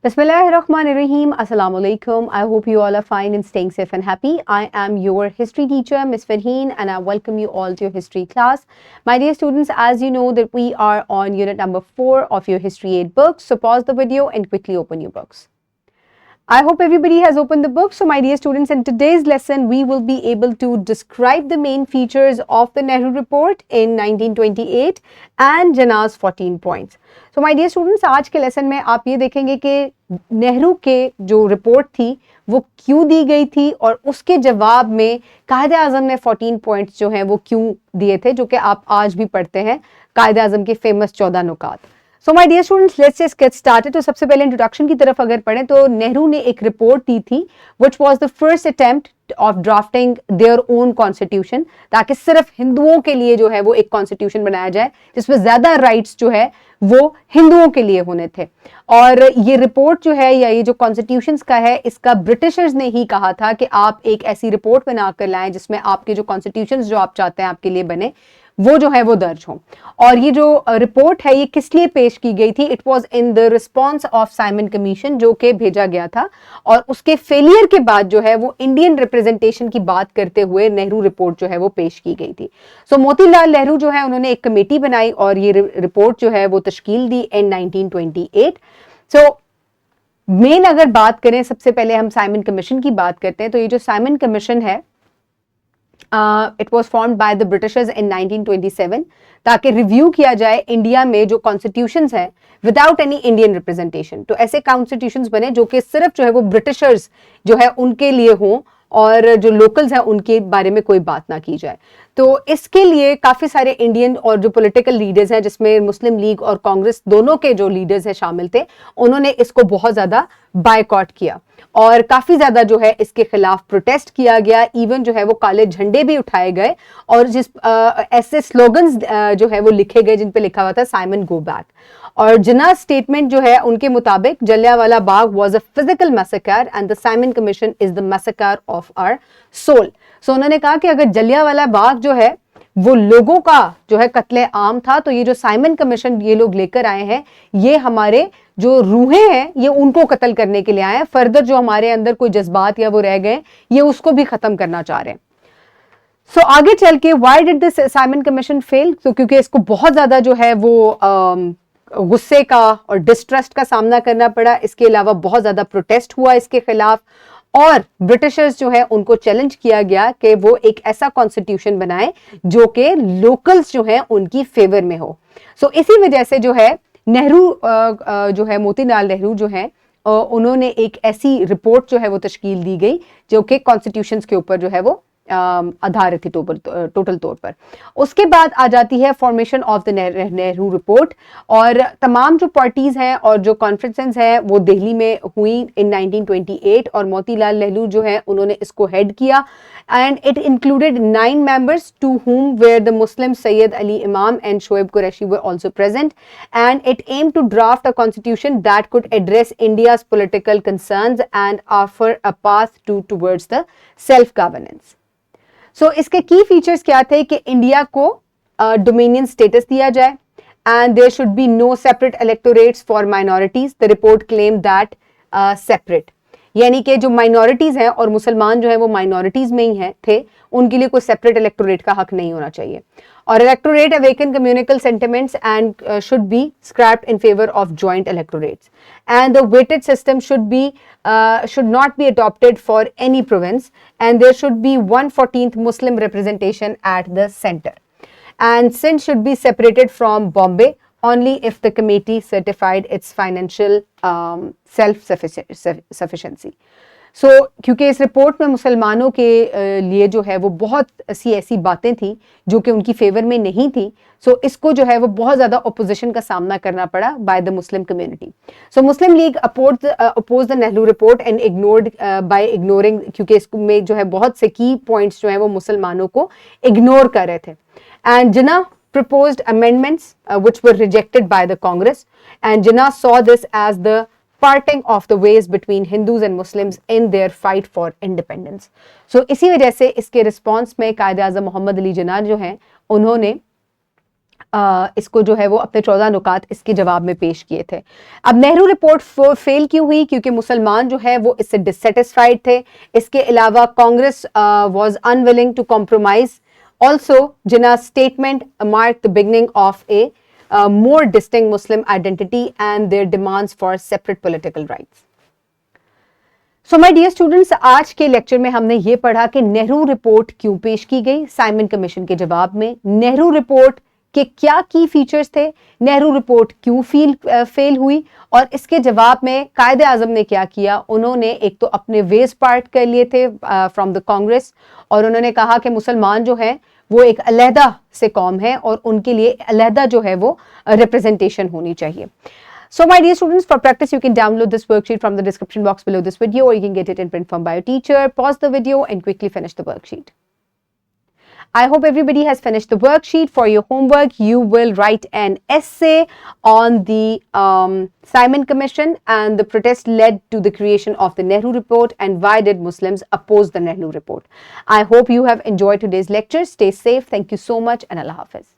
Bismillahirrahmanirrahim. Assalamu alaikum. I hope you all are fine and staying safe and happy. I am your history teacher, Miss Farheen, and I welcome you all to your history class. My dear students, as you know that we are on unit number 4 of your History 8 books. So pause the video and quickly open your books. I hope everybody has opened the book. So my dear students, in today's lesson, we will be able to describe the main features of the Nehru Report in 1928 and Jinnah's 14 points. So my dear students, आज के lesson में आप ये देखेंगे कि नेहरू के जो report थी वो क्यों दी गई थी और उसके जवाब में कायदे आज़म ने 14 पॉइंट्स जो हैं वो क्यों दिए थे, जो कि आप आज भी पढ़ते हैं कायदे आज़म के फेमस 14 नुकात. So my dear students, let's just get started. तो सबसे पहले इंट्रोडक्शन की तरफ अगर पढ़ें तो नेहरू ने एक रिपोर्ट दी थी which was the first attempt of drafting their own constitution, ताकि सिर्फ हिंदुओं के लिए जो है वो एक कॉन्स्टिट्यूशन बनाया जाए जिसमें ज्यादा राइट्स जो है वो हिंदुओं के लिए होने थे. और ये रिपोर्ट जो है या ये जो कॉन्स्टिट्यूशंस का है, इसका ब्रिटिशर्स ने ही कहा था कि आप एक ऐसी रिपोर्ट बना कर लाएं जिसमें आपके जो कॉन्स्टिट्यूशंस जो आप चाहते हैं आपके लिए बने वो जो है वो दर्ज हो. और ये जो रिपोर्ट है ये किस लिए पेश की गई थी? It was in the response of Simon commission जो कि भेजा गया था, और उसके फेलियर के बाद जो है वो इंडियन रिप्रेजेंटेशन की बात करते हुए नेहरू रिपोर्ट जो है वो पेश की गई थी. सो मोतीलाल नेहरू जो है उन्होंने एक कमेटी बनाई और ये रिपोर्ट जो है वो तश्कील दी इन 1928. सो मेन अगर बात करें, सबसे पहले हम साइमन कमीशन की बात करते हैं. तो ये जो साइमन कमीशन है it was formed by the Britishers in 1927 ताकि रिव्यू किया जाए इंडिया में जो कॉन्स्टिट्यूशंस हैं विदाउट एनी इंडियन रिप्रेजेंटेशन. तो ऐसे कॉन्स्टिट्यूशंस बने जो कि सिर्फ जो है वो ब्रिटिशर्स जो है उनके लिए हों और जो लोकल्स हैं उनके बारे में कोई बात ना की जाए. तो इसके लिए काफ़ी सारे इंडियन और जो पॉलिटिकल लीडर्स हैं, जिसमें मुस्लिम लीग और कांग्रेस दोनों के जो लीडर्स हैं शामिल थे, उन्होंने इसको बहुत ज़्यादा बायकॉट किया और काफ़ी ज़्यादा जो है इसके खिलाफ प्रोटेस्ट किया गया. इवन जो है वो काले झंडे भी उठाए गए और ऐसे स्लोगन्स जो है वो लिखे गए जिन पे लिखा हुआ था साइमन गो बैक. और जिन्ना स्टेटमेंट जो है उनके मुताबिक Jallianwala Bagh was a physical massacre and the Simon Commission is the massacre of our soul. So उन्होंने कहा कि अगर जलियांवाला बाग जो है वो लोगों का जो है कत्ले आम था, तो ये जो साइमन कमीशन ये लोग लेकर आए हैं ये हमारे जो रूहें हैं ये उनको कत्ल करने के लिए आए हैं. फर्दर जो हमारे अंदर कोई जज्बात या वो रह गए ये उसको भी खत्म करना चाह रहे हैं. सो आगे चल के why did this Simon commission fail? तो क्योंकि इसको बहुत ज्यादा जो है वो गुस्से का और डिस्ट्रस्ट का सामना करना पड़ा. इसके अलावा बहुत ज्यादा प्रोटेस्ट हुआ इसके खिलाफ और ब्रिटिशर्स जो है उनको चैलेंज किया गया कि वो एक ऐसा कॉन्स्टिट्यूशन बनाए जो कि लोकल्स जो है उनकी फेवर में हो. सो इसी वजह से जो है नेहरू जो है मोतीलाल नेहरू जो है उन्होंने एक ऐसी रिपोर्ट जो है वो तश्कील दी गई जो कि कॉन्स्टिट्यूशंस के ऊपर जो है वो आधारित थी टोटल तौर पर. उसके बाद आ जाती है formation of the Nehru report, और तमाम जो पार्टीज हैं और जो कॉन्फ्रेंसेस हैं वो दिल्ली में हुई इन 1928 और मोतीलाल नेहरू जो है उन्होंने इसको हेड किया. And it included 9 members to whom were the Muslim Sayyid Ali Imam and Shoaib Qureshi were also present, and it aimed to draft a constitution that could address India's political concerns and offer a path towards the self-governance. सो इसके की features क्या थे कि India को dominion status दिया जाए and there should be no separate electorates for minorities. The report claim that separate, यानी कि जो माइनॉरिटीज हैं और मुसलमान जो है वो माइनॉरिटीज में ही थे, उनके लिए कोई सेपरेट इलेक्टोरेट का हक नहीं होना चाहिए. और electorate awaken communal sentiments and should be scrapped in favour of joint electorates, and the weighted system should not be adopted for any province, and there should be 1/14 Muslim representation at the center, and Sindh should be separated from Bombay only if the committee certified its financial self-sufficiency. सो क्योंकि इस report में मुसलमानों के लिए जो है वो बहुत सी ऐसी बातें थी जो कि उनकी फेवर में नहीं थी, सो इसको जो है वो बहुत ज़्यादा अपोजिशन का सामना करना पड़ा by the Muslim community. So Muslim League oppose the Nehru report and ignored by ignoring, क्योंकि इसमें जो है बहुत से की पॉइंट्स जो है वो मुसलमानों को इग्नोर कर रहे थे. And Jinnah proposed amendments which were rejected by the Congress, and Jinnah saw this as the parting of the ways between Hindus and Muslims in their fight for independence. So इसी वजह से इसके response में कायदे आज़म मोहम्मद अली जिन्ना जो हैं उन्होंने इसको जो है वो अपने 14 नुकात इसके जवाब में पेश किए थे। अब नेहरू रिपोर्ट फेल क्यों हुई? क्योंकि मुसलमान जो है वो इससे डिससेटिस्फाइड थे। इसके अलावा Congress was unwilling to compromise. Also Jinnah statement mark the beginning of a more distinct Muslim identity and their demands for separate political rights. So my dear students, आज के लेक्चर में हमने ये पढ़ा कि नेहरू रिपोर्ट क्यों पेश की गई साइमन कमीशन के जवाब में, नेहरू रिपोर्ट के क्या की फीचर्स थे, नेहरू रिपोर्ट क्यों फेल हुई, और इसके जवाब में कायदे आजम ने क्या किया। उन्होंने एक तो अपने वेज पार्ट कर लिए थे फ्रॉम द कांग्रेस, और उन्होंने कहा कि मुसलमान जो है वो एक अलहदा से कौम है और उनके लिए अलहदा जो है वो रिप्रेजेंटेशन होनी चाहिए। So my dear students, for practice you can download this worksheet from the description box below this video, or you can get it in print form by your teacher. Pause the video and quickly finish the worksheet. I hope everybody has finished the worksheet. For your homework, you will write an essay on the Simon Commission and the protest led to the creation of the Nehru Report, and why did Muslims oppose the Nehru Report. I hope you have enjoyed today's lecture. Stay safe. Thank you so much, and Allah Hafiz.